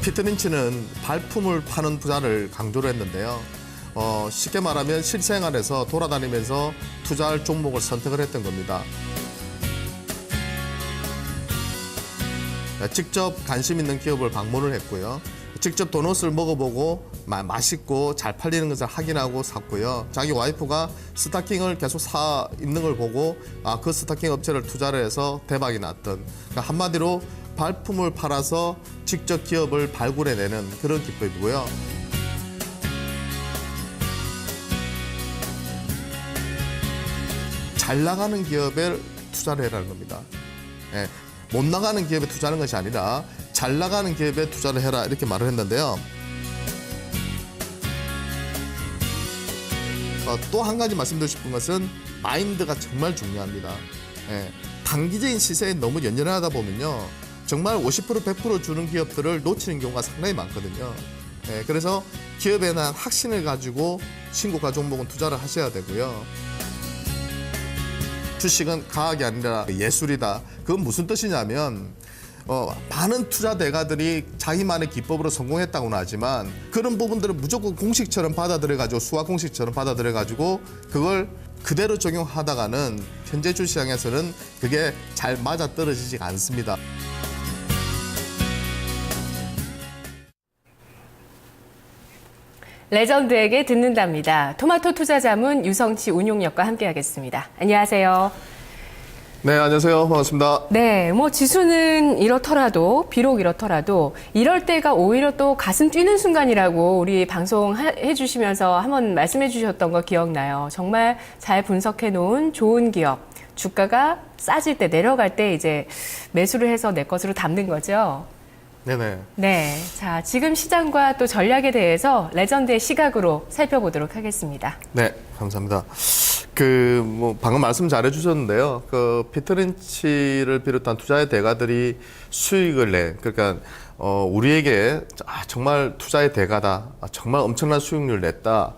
피터 린치는 발품을 파는 투자를 강조를 했는데요. 쉽게 말하면 실생활에서 돌아다니면서 투자할 종목을 선택을 했던 겁니다. 직접 관심 있는 기업을 방문을 했고요. 직접 도넛을 먹어보고 맛있고 잘 팔리는 것을 확인하고 샀고요. 자기 와이프가 스타킹을 계속 사 입는 걸 보고 그 스타킹 업체를 투자를 해서 대박이 났던, 그러니까 한마디로 발품을 팔아서 직접 기업을 발굴해내는 그런 기법이고요. 잘 나가는 기업에 투자를 해라는 겁니다. 예, 못 나가는 기업에 투자하는 것이 아니라 잘 나가는 기업에 투자를 해라, 이렇게 말을 했는데요. 또 한 가지 말씀드리고 싶은 것은 마인드가 정말 중요합니다. 예, 단기적인 시세에 너무 연연하다 보면요, 정말 50% 100% 주는 기업들을 놓치는 경우가 상당히 많거든요. 예, 그래서 기업에 대한 확신을 가지고 신고가 종목은 투자를 하셔야 되고요. 주식은 과학이 아니라 예술이다. 그건 무슨 뜻이냐면 많은 투자 대가들이 자기만의 기법으로 성공했다고는 하지만 그런 부분들을 무조건 공식처럼 받아들여가지고, 수학 공식처럼 받아들여가지고 그걸 그대로 적용하다가는 현재 주시장에서는 그게 잘 맞아떨어지지가 않습니다. 레전드에게 듣는답니다. 토마토 투자자문 유성치 운용역과 함께하겠습니다. 안녕하세요. 네, 안녕하세요. 반갑습니다. 네, 지수는 비록 이렇더라도 이럴 때가 오히려 또 가슴 뛰는 순간이라고 우리 방송 해주시면서 한번 말씀해 주셨던 거 기억나요. 정말 잘 분석해 놓은 좋은 기업, 주가가 싸질 때, 내려갈 때 이제 매수를 해서 내 것으로 담는 거죠. 네네. 네, 자, 지금 시장과 또 전략에 대해서 레전드의 시각으로 살펴보도록 하겠습니다. 네, 감사합니다. 방금 말씀 잘 해주셨는데요. 피터 린치를 비롯한 투자의 대가들이 수익을 그러니까, 우리에게 정말 투자의 대가다, 정말 엄청난 수익률을 냈다,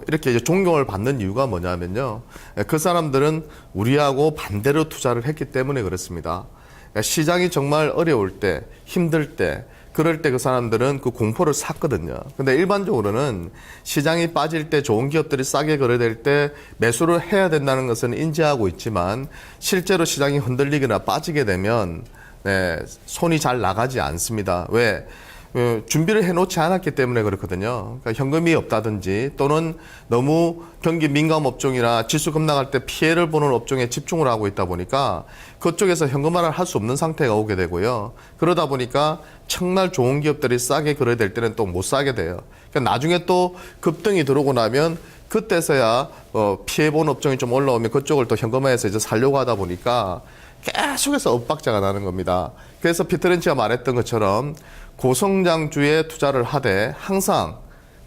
이렇게 이제 존경을 받는 이유가 뭐냐면요. 그 사람들은 우리하고 반대로 투자를 했기 때문에 그렇습니다. 시장이 정말 어려울 때, 힘들 때, 그럴 때 그 사람들은 그 공포를 샀거든요. 근데 일반적으로는 시장이 빠질 때, 좋은 기업들이 싸게 거래될 때 매수를 해야 된다는 것은 인지하고 있지만, 실제로 시장이 흔들리거나 빠지게 되면 손이 잘 나가지 않습니다. 왜? 준비를 해놓지 않았기 때문에 그렇거든요. 그러니까 현금이 없다든지, 또는 너무 경기 민감 업종이나 지수 급락할 때 피해를 보는 업종에 집중을 하고 있다 보니까 그쪽에서 현금화를 할 수 없는 상태가 오게 되고요. 그러다 보니까 정말 좋은 기업들이 싸게 거래될 때는 또 못 사게 돼요. 그러니까 나중에 또 급등이 들어오고 나면 그때서야 피해본 업종이 좀 올라오면 그쪽을 또 현금화해서 이제 살려고 하다 보니까 계속해서 엇박자가 나는 겁니다. 그래서 피터 린치가 말했던 것처럼 고성장주에 투자를 하되 항상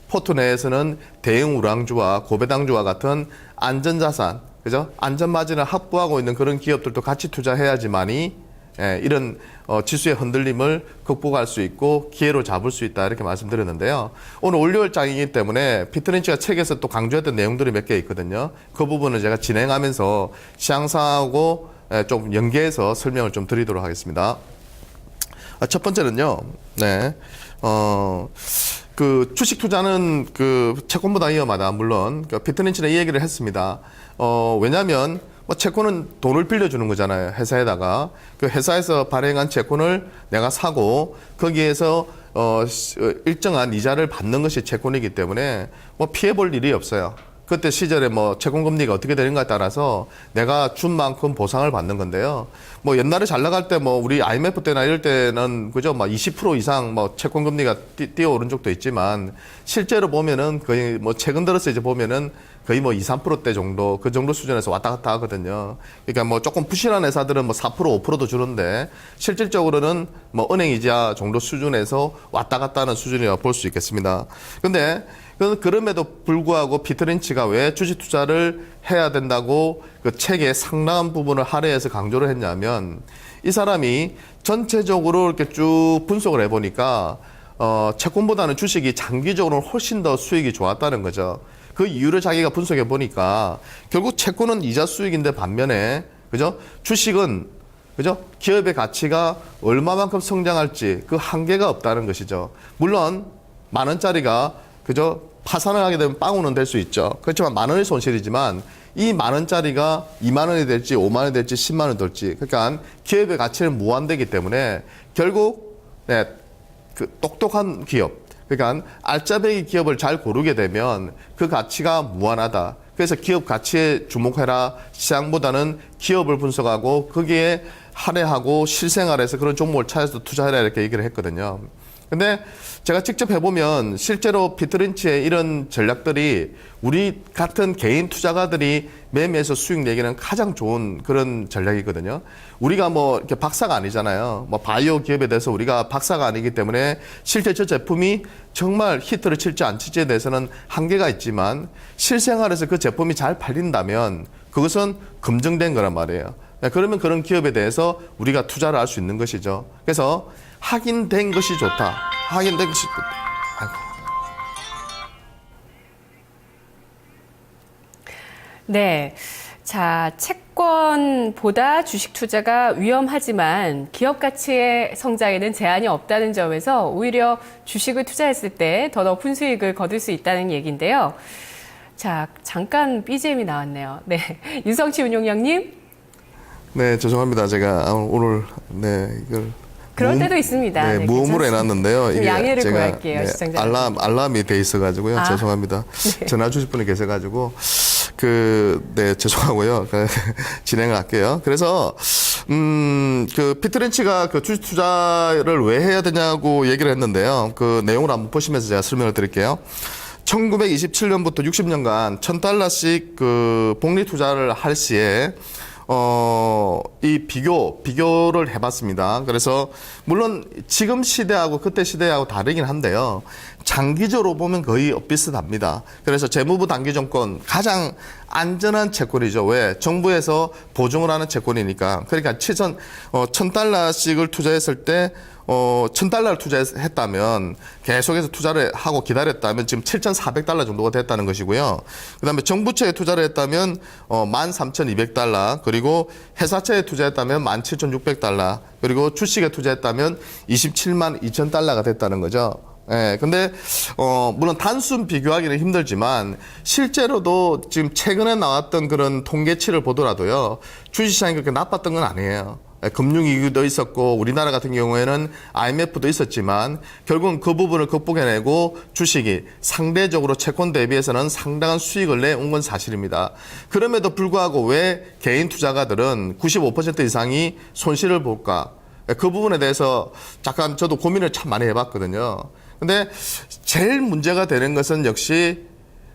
포트 내에서는 대형 우량주와 고배당주와 같은 안전자산, 그죠? 안전마진을 확보하고 있는 그런 기업들도 같이 투자해야지만이 이런 지수의 흔들림을 극복할 수 있고 기회로 잡을 수 있다, 이렇게 말씀드렸는데요. 오늘 올리월장이기 때문에 피터 린치가 책에서 또 강조했던 내용들이 몇 개 있거든요. 그 부분을 제가 진행하면서 시장 상황하고 좀 연계해서 설명을 좀 드리도록 하겠습니다. 첫 번째는요, 주식 투자는 채권보다 위험하다. 물론, 피터 린치는 이 얘기를 했습니다. 왜냐면, 채권은 돈을 빌려주는 거잖아요. 회사에다가. 그 회사에서 발행한 채권을 내가 사고, 거기에서, 일정한 이자를 받는 것이 채권이기 때문에, 피해 볼 일이 없어요. 그때 시절에 채권금리가 어떻게 되는가에 따라서 내가 준 만큼 보상을 받는 건데요. 옛날에 잘 나갈 때 우리 IMF 때나 이럴 때는 그죠? 20% 이상 채권금리가 뛰어오른 적도 있지만 실제로 보면은 거의 최근 들어서 이제 보면은 거의 2, 3%대 정도, 그 정도 수준에서 왔다 갔다 하거든요. 그러니까 조금 부실한 회사들은 4%, 5%도 주는데 실질적으로는 은행 이자 정도 수준에서 왔다 갔다 하는 수준이라고 볼 수 있겠습니다. 근데 그럼에도 불구하고 피터 린치가 왜 주식 투자를 해야 된다고 그 책의 상당한 부분을 할애해서 강조를 했냐면, 이 사람이 전체적으로 이렇게 쭉 분석을 해보니까 채권보다는 주식이 장기적으로 훨씬 더 수익이 좋았다는 거죠. 그 이유를 자기가 분석해 보니까 결국 채권은 이자 수익인데 반면에, 그죠? 주식은 그죠? 기업의 가치가 얼마만큼 성장할지 그 한계가 없다는 것이죠. 물론 만 원짜리가 그죠? 파산을 하게 되면 빵원은 될 수 있죠. 그렇지만 만 원의 손실이지만 이 만 원짜리가 2만 원이 될지 5만 원이 될지 10만 원이 될지 그러니까 기업의 가치는 무한되기 때문에 결국 네, 그 똑똑한 기업 그러니까 알짜배기 기업을 잘 고르게 되면 그 가치가 무한하다. 그래서 기업 가치에 주목해라. 시장보다는 기업을 분석하고 거기에 할애하고 실생활에서 그런 종목을 찾아서 투자해라 이렇게 얘기를 했거든요. 근데 제가 직접 해보면 실제로 피터린치의 이런 전략들이 우리 같은 개인 투자가들이 매매해서 수익 내기는 가장 좋은 그런 전략이거든요. 우리가 뭐 이렇게 박사가 아니잖아요. 뭐 바이오 기업에 대해서 우리가 박사가 아니기 때문에 실제 저 제품이 정말 히트를 칠지 안 칠지에 대해서는 한계가 있지만 실생활에서 그 제품이 잘 팔린다면 그것은 검증된 거란 말이에요. 그러면 그런 기업에 대해서 우리가 투자를 할 수 있는 것이죠. 그래서 확인된 것이 좋다. 확인된 것이 좋다. 아이고. 네. 자, 채권보다 주식 투자가 위험하지만 기업 가치의 성장에는 제한이 없다는 점에서 오히려 주식을 투자했을 때 더 높은 수익을 거둘 수 있다는 얘기인데요. 자, 잠깐 BGM이 나왔네요. 네. 유성치 운용장님. 네, 죄송합니다. 제가 오늘 이걸 그럴 때도 있습니다. 네, 네, 무음으로 해놨는데요. 좀 이게 양해를 제가 구할게요, 시청자 알람이 돼 있어가지고요. 아. 죄송합니다. 네. 전화 주실 분이 계셔가지고 죄송하고요. 진행을 할게요. 그래서 그 피터린치가 그 주식 투자를 왜 해야 되냐고 얘기를 했는데요. 그 내용을 한번 보시면서 제가 설명을 드릴게요. 1927년부터 60년간 $1,000씩 그 복리 투자를 할 시에 이 비교를 해봤습니다. 그래서 물론 지금 시대하고 그때 시대하고 다르긴 한데요. 장기적으로 보면 거의 비슷합니다. 그래서 재무부 단기정권 가장 안전한 채권이죠. 왜? 정부에서 보증을 하는 채권이니까. 그러니까 $1,000씩을 투자했을 때 $1,000를 투자했다면 계속해서 투자를 하고 기다렸다면 지금 $7,400 정도가 됐다는 것이고요. 그다음에 정부채에 투자를 했다면 $13,200 그리고 회사채에 투자했다면 $17,600 그리고 주식에 투자했다면 $272,000가 됐다는 거죠. 예, 근데, 물론 단순 비교하기는 힘들지만, 실제로도 지금 최근에 나왔던 그런 통계치를 보더라도요, 주식시장이 그렇게 나빴던 건 아니에요. 금융위기도 있었고, 우리나라 같은 경우에는 IMF도 있었지만, 결국은 그 부분을 극복해내고 주식이 상대적으로 채권 대비해서는 상당한 수익을 내온 건 사실입니다. 그럼에도 불구하고 왜 개인 투자가들은 95% 이상이 손실을 볼까? 그 부분에 대해서 잠깐 저도 고민을 참 많이 해봤거든요. 근데 제일 문제가 되는 것은 역시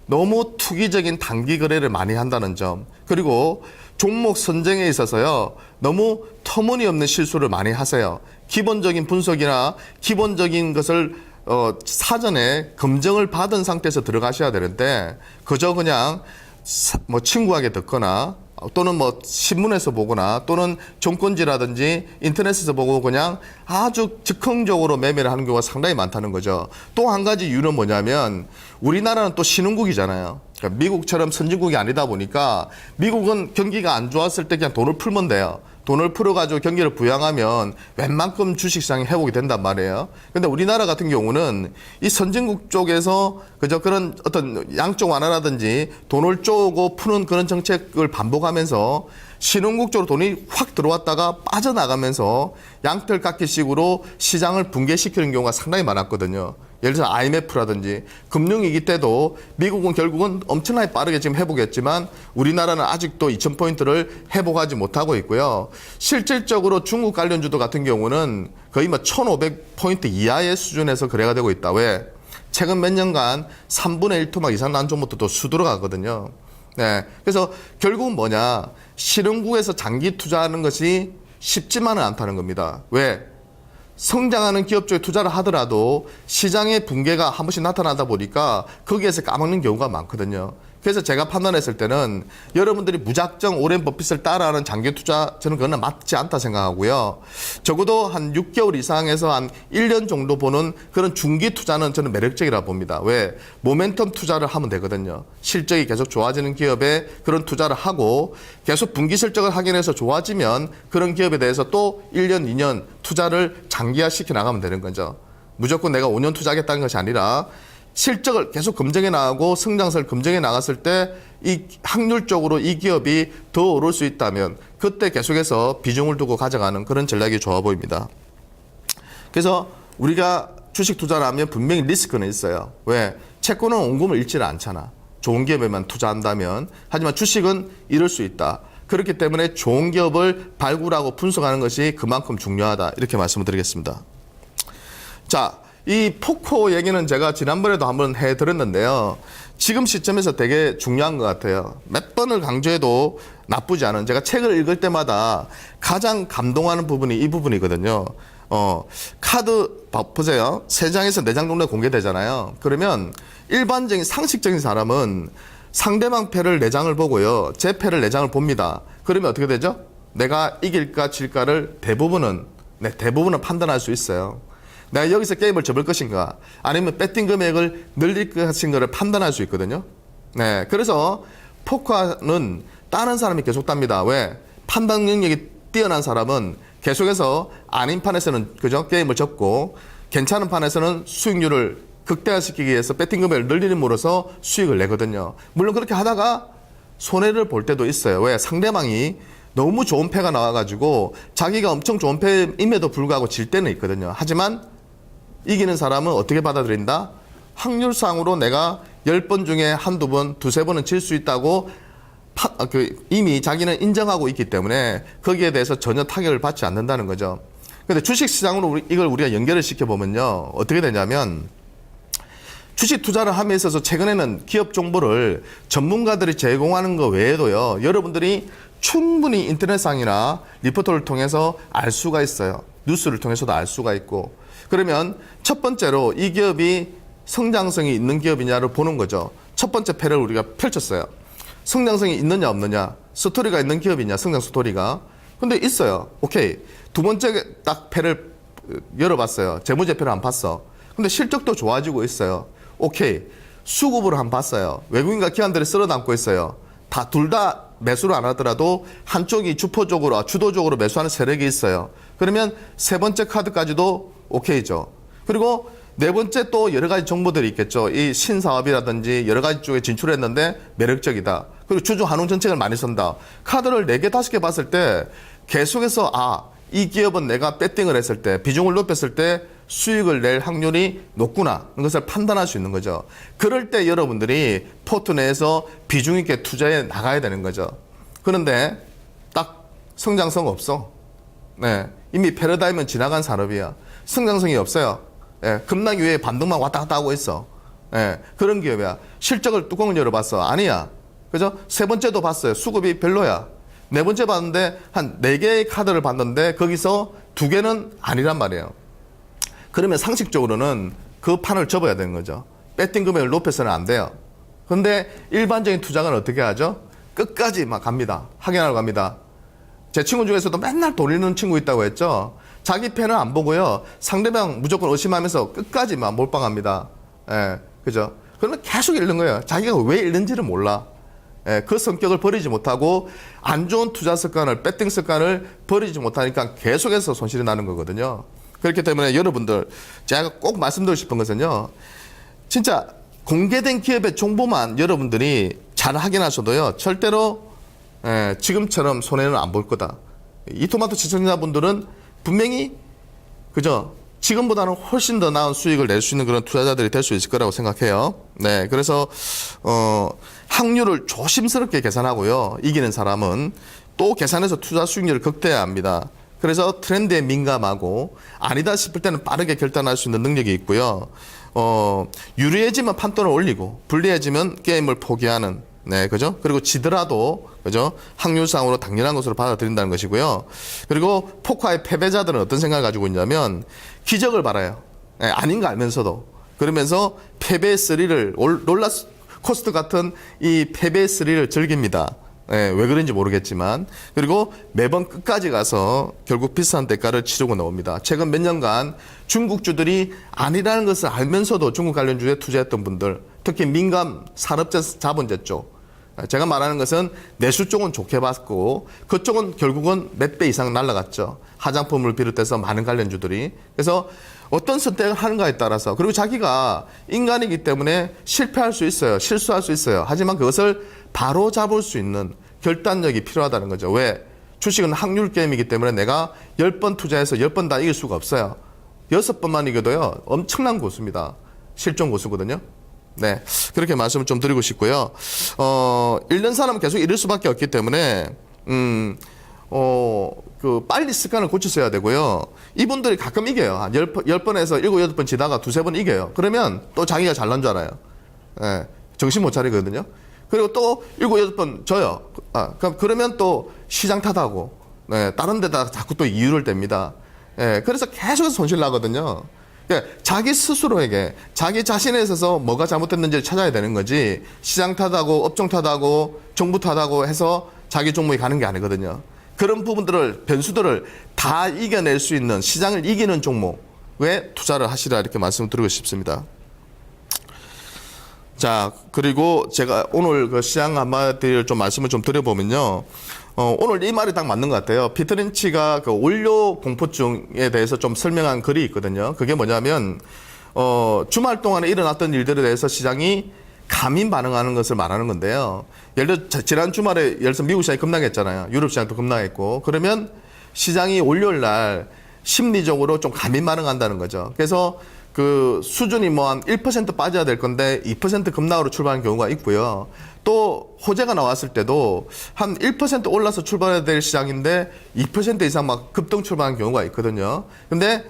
너무 투기적인 단기 거래를 많이 한다는 점. 그리고 종목 선정에 있어서요. 너무 터무니없는 실수를 많이 하세요. 기본적인 분석이나 기본적인 것을 사전에 검증을 받은 상태에서 들어가셔야 되는데 그저 그냥 뭐 친구에게 듣거나 또는 뭐 신문에서 보거나 또는 정권지라든지 인터넷에서 보고 그냥 아주 즉흥적으로 매매를 하는 경우가 상당히 많다는 거죠. 또 한 가지 이유는 뭐냐면 우리나라는 또 신흥국이잖아요. 그러니까 미국처럼 선진국이 아니다 보니까 미국은 경기가 안 좋았을 때 그냥 돈을 풀면 돼요. 돈을 풀어가지고 경기를 부양하면 웬만큼 주식시장이 회복이 된단 말이에요. 근데 우리나라 같은 경우는 이 선진국 쪽에서 그저 그런 어떤 양쪽 완화라든지 돈을 쪼고 푸는 그런 정책을 반복하면서 신흥국 쪽으로 돈이 확 들어왔다가 빠져나가면서 양털깎이식으로 시장을 붕괴시키는 경우가 상당히 많았거든요. 예를 들어 IMF라든지 금융위기 때도 미국은 결국은 엄청나게 빠르게 지금 회복했지만 우리나라는 아직도 2000포인트를 회복하지 못하고 있고요. 실질적으로 중국 관련주도 같은 경우는 거의 뭐 1500포인트 이하의 수준에서 거래가 되고 있다. 왜? 최근 몇 년간 3분의 1 토막 이상 난 종목도 수두로 가거든요. 네. 그래서 결국은 뭐냐. 실흥국에서 장기 투자하는 것이 쉽지만은 않다는 겁니다. 왜? 성장하는 기업 쪽에 투자를 하더라도 시장의 붕괴가 한 번씩 나타나다 보니까 거기에서 까먹는 경우가 많거든요. 그래서 제가 판단했을 때는 여러분들이 무작정 오랜 버핏을 따라하는 장기 투자 저는 그거는 맞지 않다 생각하고요. 적어도 한 6개월 이상에서 한 1년 정도 보는 그런 중기 투자는 저는 매력적이라 봅니다. 왜? 모멘텀 투자를 하면 되거든요. 실적이 계속 좋아지는 기업에 그런 투자를 하고 계속 분기 실적을 확인해서 좋아지면 그런 기업에 대해서 또 1년, 2년 투자를 장기화시켜 나가면 되는 거죠. 무조건 내가 5년 투자하겠다는 것이 아니라 실적을 계속 검증해 나가고 성장성을 검증해 나갔을 때 이 확률적으로 이 기업이 더 오를 수 있다면 그때 계속해서 비중을 두고 가져가는 그런 전략이 좋아 보입니다. 그래서 우리가 주식 투자를 하면 분명히 리스크는 있어요. 왜? 채권은 원금을 잃지를 않잖아. 좋은 기업에만 투자한다면. 하지만 주식은 잃을 수 있다. 그렇기 때문에 좋은 기업을 발굴하고 분석하는 것이 그만큼 중요하다. 이렇게 말씀을 드리겠습니다. 자, 이 포코 얘기는 제가 지난번에도 한번 해드렸는데요. 지금 시점에서 되게 중요한 것 같아요. 몇 번을 강조해도 나쁘지 않은, 제가 책을 읽을 때마다 가장 감동하는 부분이 이 부분이거든요. 카드 보세요. 3장에서 4장 정도 공개되잖아요. 그러면 일반적인 상식적인 사람은 상대방 패를 4장을 보고요. 제 패를 4장을 봅니다. 그러면 어떻게 되죠? 내가 이길까 질까를 대부분은 판단할 수 있어요. 내가 여기서 게임을 접을 것인가 아니면 배팅 금액을 늘릴 것인가를 판단할 수 있거든요. 네, 그래서 포커는 다른 사람이 계속 답니다. 왜? 판단 능력이 뛰어난 사람은 계속해서 아닌 판에서는 그죠? 게임을 접고 괜찮은 판에서는 수익률을 극대화시키기 위해서 배팅 금액을 늘림으로써 수익을 내거든요. 물론 그렇게 하다가 손해를 볼 때도 있어요. 왜? 상대방이 너무 좋은 패가 나와가지고 자기가 엄청 좋은 패임에도 불구하고 질 때는 있거든요. 하지만 이기는 사람은 어떻게 받아들인다? 확률상으로 내가 10번 중에 한두 번, 두세 번은 질 수 있다고 이미 자기는 인정하고 있기 때문에 거기에 대해서 전혀 타격을 받지 않는다는 거죠. 근데 주식시장으로 이걸 우리가 연결을 시켜보면요. 어떻게 되냐면 주식 투자를 함에 있어서 최근에는 기업 정보를 전문가들이 제공하는 것 외에도요. 여러분들이 충분히 인터넷상이나 리포터를 통해서 알 수가 있어요. 뉴스를 통해서도 알 수가 있고. 그러면 첫 번째로 이 기업이 성장성이 있는 기업이냐를 보는 거죠. 첫 번째 패를 우리가 펼쳤어요. 성장성이 있느냐 없느냐, 스토리가 있는 기업이냐, 성장 스토리가. 근데 있어요. 오케이. 두 번째 딱 패를 열어봤어요. 재무제표를 안 봤어. 근데 실적도 좋아지고 있어요. 오케이. 수급으로 한 봤어요. 외국인과 기관들이 쓸어담고 있어요. 둘 다 매수를 안 하더라도 한쪽이 주도적으로 매수하는 세력이 있어요. 그러면 세 번째 카드까지도 오케이죠. 그리고 네 번째 또 여러 가지 정보들이 있겠죠. 이 신사업이라든지 여러 가지 쪽에 진출했는데 매력적이다. 그리고 주주 환원 정책을 많이 쓴다. 카드를 4개, 5개 봤을 때 계속해서 이 기업은 내가 배팅을 했을 때 비중을 높였을 때 수익을 낼 확률이 높구나. 그것을 판단할 수 있는 거죠. 그럴 때 여러분들이 포트 내에서 비중 있게 투자해 나가야 되는 거죠. 그런데 딱 성장성 없어. 네. 이미 패러다임은 지나간 산업이야. 성장성이 없어요. 예, 급락 위에 반등만 왔다 갔다 하고 있어. 예, 그런 기업이야. 실적을 뚜껑을 열어봤어. 아니야. 그죠? 세 번째도 봤어요. 수급이 별로야. 네 번째 봤는데 한 4개의 카드를 봤는데 거기서 2개는 아니란 말이에요. 그러면 상식적으로는 그 판을 접어야 되는 거죠. 배팅 금액을 높여서는 안 돼요. 근데 일반적인 투자가는 어떻게 하죠? 끝까지 막 갑니다. 확인하러 갑니다. 제 친구 중에서도 맨날 돌리는 친구 있다고 했죠. 자기 패는 안 보고요. 상대방 무조건 의심하면서 끝까지 막 몰빵합니다. 예, 그죠? 그러면 계속 잃는 거예요. 자기가 왜 잃는지를 몰라. 예, 그 성격을 버리지 못하고 안 좋은 투자 습관을, 배팅 습관을 버리지 못하니까 계속해서 손실이 나는 거거든요. 그렇기 때문에 여러분들, 제가 꼭 말씀드리고 싶은 것은요. 진짜 공개된 기업의 정보만 여러분들이 잘 확인하셔도요. 절대로 지금처럼 손해는 안 볼 거다. 이토마토 시청자분들은 분명히 그죠? 지금보다는 훨씬 더 나은 수익을 낼 수 있는 그런 투자자들이 될 수 있을 거라고 생각해요. 네, 그래서 확률을 조심스럽게 계산하고요. 이기는 사람은 또 계산해서 투자 수익률을 극대화합니다. 그래서 트렌드에 민감하고 아니다 싶을 때는 빠르게 결단할 수 있는 능력이 있고요. 유리해지면 판돈을 올리고 불리해지면 게임을 포기하는. 네, 그죠? 그리고 지더라도, 그죠? 확률상으로 당연한 것으로 받아들인다는 것이고요. 그리고 포커의 패배자들은 어떤 생각을 가지고 있냐면, 기적을 바라요. 네, 아닌 거 알면서도. 그러면서 패배의 쓰리를 코스트 같은 이 패배의 스릴을 즐깁니다. 예, 왜 그런지 모르겠지만. 그리고 매번 끝까지 가서 결국 비싼 대가를 치르고 나옵니다. 최근 몇 년간 중국주들이 아니라는 것을 알면서도 중국 관련주에 투자했던 분들, 특히 민간 산업재 자본재 쪽, 제가 말하는 것은 내수 쪽은 좋게 봤고 그쪽은 결국은 몇 배 이상 날아갔죠. 화장품을 비롯해서 많은 관련주들이. 그래서 어떤 선택을 하는가에 따라서, 그리고 자기가 인간이기 때문에 실패할 수 있어요. 실수할 수 있어요. 하지만 그것을 바로 잡을 수 있는 결단력이 필요하다는 거죠. 왜? 주식은 확률 게임이기 때문에 내가 10번 투자해서 10번 다 이길 수가 없어요. 6번만 이겨도요, 엄청난 고수입니다. 실전 고수거든요. 네. 그렇게 말씀을 좀 드리고 싶고요. 잃는 사람은 계속 잃을 수밖에 없기 때문에, 빨리 습관을 고치셔야 되고요. 이분들이 가끔 이겨요. 한 10번에서 7, 8번 지다가 2, 3번 이겨요. 그러면 또 자기가 잘난 줄 알아요. 예, 정신 못 차리거든요. 그리고 또 7, 8번 져요. 그러면 또 시장 탓하고, 네, 다른 데다 자꾸 또 이유를 댑니다. 예, 그래서 계속해서 손실 나거든요. 그러니까 자기 스스로에게, 자기 자신에 있어서 뭐가 잘못됐는지를 찾아야 되는 거지, 시장 탓하고, 업종 탓하고, 정부 탓하고 해서 자기 종목이 가는 게 아니거든요. 그런 부분들을, 변수들을 다 이겨낼 수 있는, 시장을 이기는 종목에 투자를 하시라, 이렇게 말씀을 드리고 싶습니다. 자, 그리고 제가 오늘 그 시장 한마디를 좀 말씀을 좀 드려보면요. 오늘 이 말이 딱 맞는 것 같아요. 피터 린치가 그 원료 공포증에 대해서 좀 설명한 글이 있거든요. 그게 뭐냐면, 주말 동안에 일어났던 일들에 대해서 시장이 감인 반응하는 것을 말하는 건데요. 예를 들어, 지난 주말에 예를 들어서 미국 시장이 급락했잖아요. 유럽 시장도 급락했고. 그러면 시장이 월요일 날 심리적으로 좀 감인 반응한다는 거죠. 그래서 그 수준이 뭐 한 1% 빠져야 될 건데 2% 급락으로 출발하는 경우가 있고요. 또 호재가 나왔을 때도 한 1% 올라서 출발해야 될 시장인데 2% 이상 막 급등 출발하는 경우가 있거든요. 근데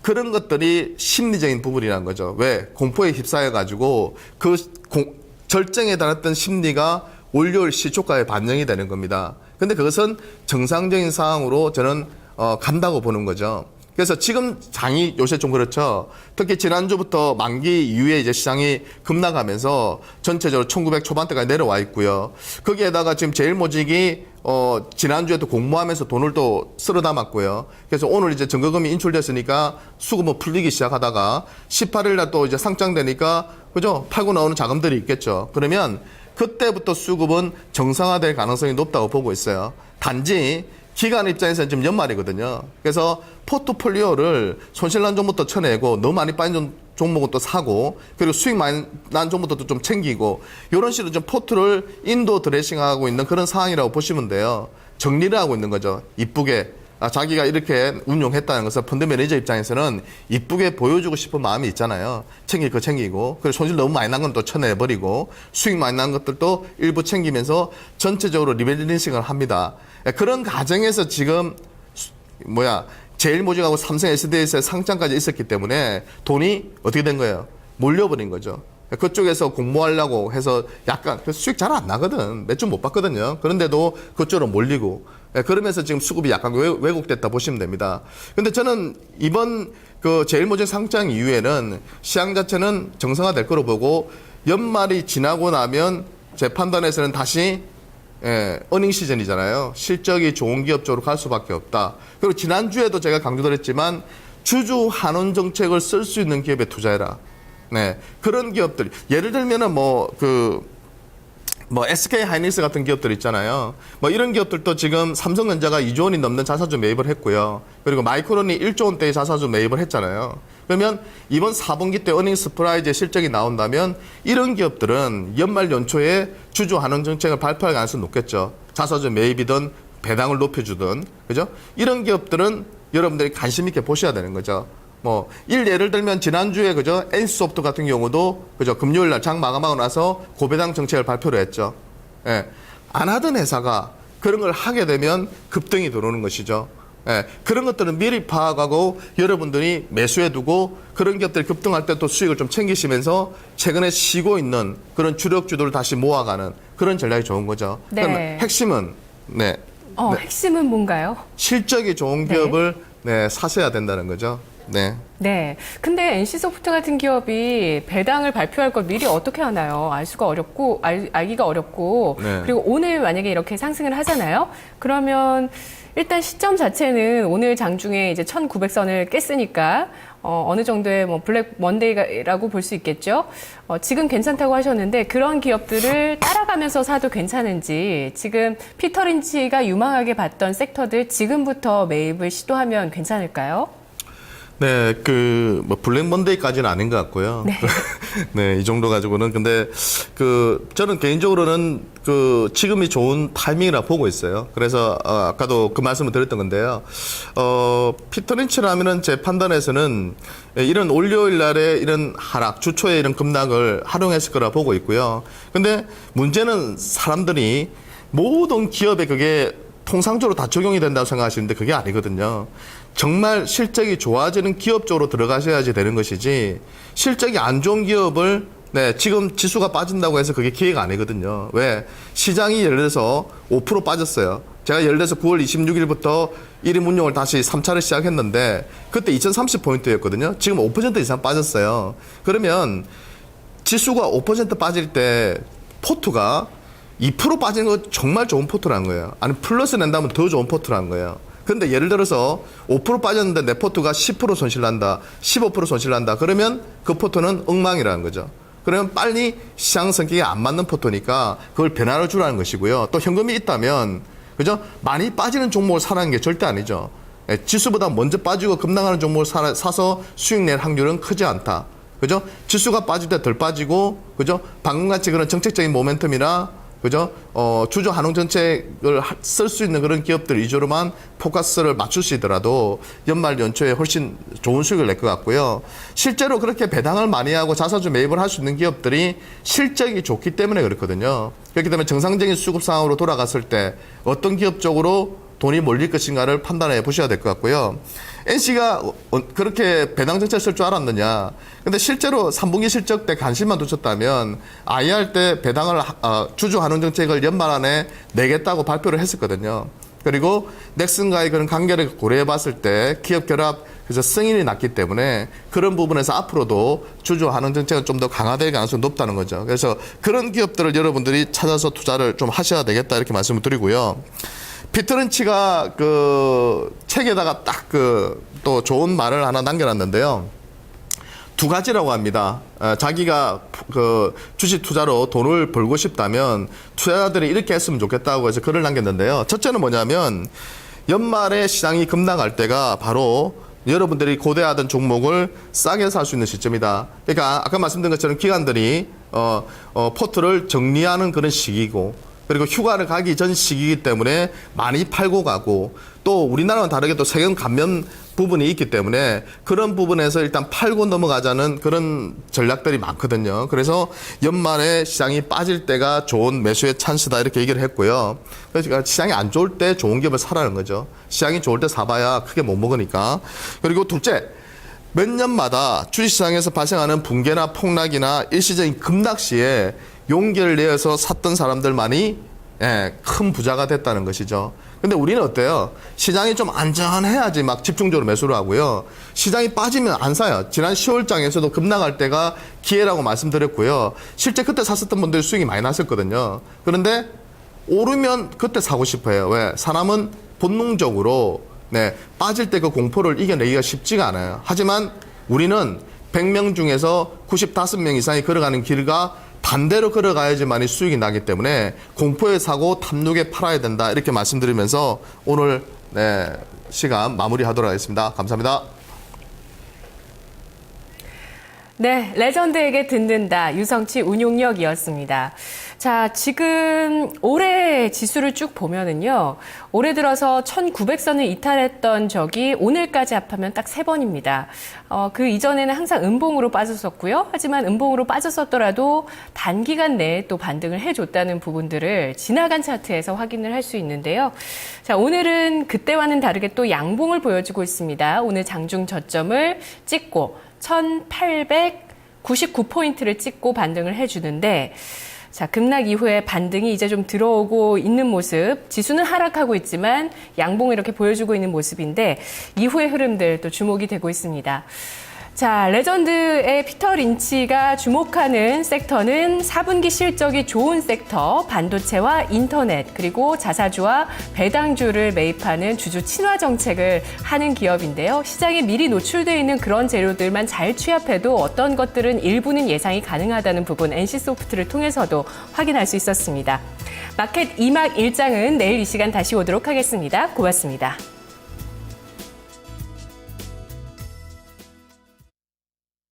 그런 것들이 심리적인 부분이라는 거죠. 왜? 공포에 휩싸여가지고 그 절정에 달했던 심리가 월요일 시초가에 반영이 되는 겁니다. 근데 그것은 정상적인 상황으로 저는 간다고 보는 거죠. 그래서 지금 장이 요새 좀 그렇죠. 특히 지난주부터 만기 이후에 이제 시장이 급락하면서 전체적으로 1900 초반대까지 내려와 있고요. 거기에다가 지금 제일모직이 지난주에도 공모하면서 돈을 또 쓸어 담았고요. 그래서 오늘 이제 증거금이 인출됐으니까 수급은 풀리기 시작하다가 18일 날 또 이제 상장되니까, 그죠? 팔고 나오는 자금들이 있겠죠. 그러면 그때부터 수급은 정상화될 가능성이 높다고 보고 있어요. 단지 기관 입장에서는 지금 연말이거든요. 그래서 포트폴리오를 손실난 종목부터 쳐내고 너무 많이 빠진 종목은 또 사고, 그리고 수익 많이 난 종목도 좀 챙기고, 이런 식으로 좀 포트를 인도 드레싱하고 있는 그런 상황이라고 보시면 돼요. 정리를 하고 있는 거죠. 이쁘게. 자기가 이렇게 운용했다는 것을 펀드 매니저 입장에서는 이쁘게 보여주고 싶은 마음이 있잖아요. 챙길 거 챙기고, 그리고 손실 너무 많이 난 건 또 쳐내버리고, 수익 많이 난 것들도 일부 챙기면서 전체적으로 리밸런싱을 합니다. 그런 과정에서 지금 제일모직하고 삼성 SDS의 상장까지 있었기 때문에 돈이 어떻게 된 거예요? 몰려버린 거죠. 그쪽에서 공모하려고 해서 약간 수익 잘 안 나거든. 몇 주 못 받거든요. 그런데도 그쪽으로 몰리고, 그러면서 지금 수급이 약간 왜곡됐다 보시면 됩니다. 근데 저는 이번 그 제일모직 상장 이후에는 시장 자체는 정상화될 거로 보고, 연말이 지나고 나면 제 판단에서는 다시 어닝 시즌이잖아요. 실적이 좋은 기업 쪽으로 갈 수밖에 없다. 그리고 지난주에도 제가 강조드렸지만 주주 환원 정책을 쓸 수 있는 기업에 투자해라. 네. 그런 기업들. 예를 들면은 SK 하이닉스 같은 기업들 있잖아요. 이런 기업들도 지금 삼성전자가 2조 원이 넘는 자사주 매입을 했고요. 그리고 마이크론이 1조 원대의 자사주 매입을 했잖아요. 그러면 이번 4분기 때 어닝 서프라이즈의 실적이 나온다면 이런 기업들은 연말 연초에 주주 환원 정책을 발표할 가능성이 높겠죠. 자사주 매입이든 배당을 높여주든, 그죠? 이런 기업들은 여러분들이 관심 있게 보셔야 되는 거죠. 예를 들면 지난주에, 그죠? NC소프트 같은 경우도, 그죠? 금요일 날 장 마감하고 나서 고배당 정책을 발표를 했죠. 예. 안 하던 회사가 그런 걸 하게 되면 급등이 들어오는 것이죠. 예. 그런 것들은 미리 파악하고 여러분들이 매수해두고 그런 기업들이 급등할 때 또 수익을 좀 챙기시면서 최근에 쉬고 있는 그런 주력주들을 다시 모아가는 그런 전략이 좋은 거죠. 네. 그러면 핵심은, 핵심은 뭔가요? 실적이 좋은 기업을 사셔야 된다는 거죠. 네. 네. 근데 NC소프트 같은 기업이 배당을 발표할 걸 미리 어떻게 하나요? 알 수가 어렵고, 알기가 어렵고. 네. 그리고 오늘 만약에 이렇게 상승을 하잖아요? 그러면 일단 시점 자체는 오늘 장중에 이제 1900선을 깼으니까, 어느 정도의 뭐 블랙 먼데이라고 볼 수 있겠죠? 지금 괜찮다고 하셨는데 그런 기업들을 따라가면서 사도 괜찮은지 지금 피터 린치가 유망하게 봤던 섹터들 지금부터 매입을 시도하면 괜찮을까요? 네, 뭐, 블랙 먼데이까지는 아닌 것 같고요. 네. 네, 이 정도 가지고는. 근데, 저는 개인적으로는 지금이 좋은 타이밍이라 보고 있어요. 그래서, 아까도 그 말씀을 드렸던 건데요. 피터 린치라면은 제 판단에서는 이런 월요일 날에 이런 하락, 주초에 이런 급락을 활용했을 거라 보고 있고요. 근데 문제는 사람들이 모든 기업에 그게 통상적으로 다 적용이 된다고 생각하시는데 그게 아니거든요. 정말 실적이 좋아지는 기업 쪽으로 들어가셔야지 되는 것이지 실적이 안 좋은 기업을 지금 지수가 빠진다고 해서 그게 기회가 아니거든요. 왜? 시장이 예를 들어서 5% 빠졌어요. 제가 예를 들어서 9월 26일부터 1인 운용을 다시 3차를 시작했는데 그때 2030포인트였거든요. 지금 5% 이상 빠졌어요. 그러면 지수가 5% 빠질 때 포트가 2% 빠진 거 정말 좋은 포트라는 거예요. 아니 플러스 낸다면 더 좋은 포트라는 거예요. 근데 예를 들어서 5% 빠졌는데 내 포트가 10% 손실난다, 15% 손실난다. 그러면 그 포트는 엉망이라는 거죠. 그러면 빨리 시장 성격에 안 맞는 포트니까 그걸 변화를 주라는 것이고요. 또 현금이 있다면 그죠? 많이 빠지는 종목을 사라는 게 절대 아니죠. 지수보다 먼저 빠지고 급락하는 종목을 사서 수익 낼 확률은 크지 않다. 그죠? 지수가 빠질 때 덜 빠지고 그죠? 방금 같이 그런 정책적인 모멘텀이나 그죠? 주주 한홍 정책을 쓸 수 있는 그런 기업들 위주로만 포커스를 맞추시더라도 연말 연초에 훨씬 좋은 수익을 낼 것 같고요. 실제로 그렇게 배당을 많이 하고 자사주 매입을 할 수 있는 기업들이 실적이 좋기 때문에 그렇거든요. 그렇기 때문에 정상적인 수급 상황으로 돌아갔을 때 어떤 기업 쪽으로 돈이 몰릴 것인가를 판단해 보셔야 될 것 같고요. NC가 그렇게 배당 정책을 쓸 줄 알았느냐. 근데 실제로 3분기 실적 때 관심만 두셨다면 IR 때 배당을 주주 환원 정책을 연말 안에 내겠다고 발표를 했었거든요. 그리고 넥슨과의 그런 관계를 고려해 봤을 때 기업 결합 그래서 승인이 났기 때문에 그런 부분에서 앞으로도 주주 환원 정책은 좀 더 강화될 가능성이 높다는 거죠. 그래서 그런 기업들을 여러분들이 찾아서 투자를 좀 하셔야 되겠다 이렇게 말씀을 드리고요. 피터 린치가 책에다가 딱 또 좋은 말을 하나 남겨놨는데요. 두 가지라고 합니다. 자기가 주식 투자로 돈을 벌고 싶다면 투자자들이 이렇게 했으면 좋겠다고 해서 글을 남겼는데요. 첫째는 뭐냐면 연말에 시장이 급락할 때가 바로 여러분들이 고대하던 종목을 싸게 살 수 있는 시점이다. 그러니까 아까 말씀드린 것처럼 기관들이 포트를 정리하는 그런 시기고 그리고 휴가를 가기 전 시기이기 때문에 많이 팔고 가고 또 우리나라와 다르게 또 세금 감면 부분이 있기 때문에 그런 부분에서 일단 팔고 넘어가자는 그런 전략들이 많거든요. 그래서 연말에 시장이 빠질 때가 좋은 매수의 찬스다 이렇게 얘기를 했고요. 그러니까 시장이 안 좋을 때 좋은 기업을 사라는 거죠. 시장이 좋을 때 사봐야 크게 못 먹으니까. 그리고 둘째, 몇 년마다 주식시장에서 발생하는 붕괴나 폭락이나 일시적인 급락 시에 용기를 내어서 샀던 사람들만이 큰 부자가 됐다는 것이죠. 근데 우리는 어때요? 시장이 좀 안전해야지 막 집중적으로 매수를 하고요. 시장이 빠지면 안 사요. 지난 10월장에서도 급락할 때가 기회라고 말씀드렸고요. 실제 그때 샀었던 분들이 수익이 많이 났었거든요. 그런데 오르면 그때 사고 싶어요. 왜? 사람은 본능적으로 빠질 때 그 공포를 이겨내기가 쉽지가 않아요. 하지만 우리는 100명 중에서 95명 이상이 걸어가는 길과 반대로 걸어가야지만이 수익이 나기 때문에 공포에 사고 탐욕에 팔아야 된다 이렇게 말씀드리면서 오늘 시간 마무리하도록 하겠습니다. 감사합니다. 네, 레전드에게 듣는다. 유성치 운용력이었습니다. 자, 지금 올해 지수를 쭉 보면은요. 올해 들어서 1900선을 이탈했던 적이 오늘까지 합하면 딱 3번입니다. 그 이전에는 항상 음봉으로 빠졌었고요. 하지만 음봉으로 빠졌었더라도 단기간 내에 또 반등을 해줬다는 부분들을 지나간 차트에서 확인을 할 수 있는데요. 자, 오늘은 그때와는 다르게 또 양봉을 보여주고 있습니다. 오늘 장중 저점을 찍고 1899포인트를 찍고 반등을 해주는데 자, 급락 이후에 반등이 이제 좀 들어오고 있는 모습, 지수는 하락하고 있지만 양봉을 이렇게 보여주고 있는 모습인데 이후의 흐름들 또 주목이 되고 있습니다. 자, 레전드의 피터 린치가 주목하는 섹터는 4분기 실적이 좋은 섹터, 반도체와 인터넷, 그리고 자사주와 배당주를 매입하는 주주 친화 정책을 하는 기업인데요. 시장에 미리 노출되어 있는 그런 재료들만 잘 취합해도 어떤 것들은 일부는 예상이 가능하다는 부분 NC소프트를 통해서도 확인할 수 있었습니다. 마켓 2막 1장은 내일 이 시간 다시 오도록 하겠습니다. 고맙습니다.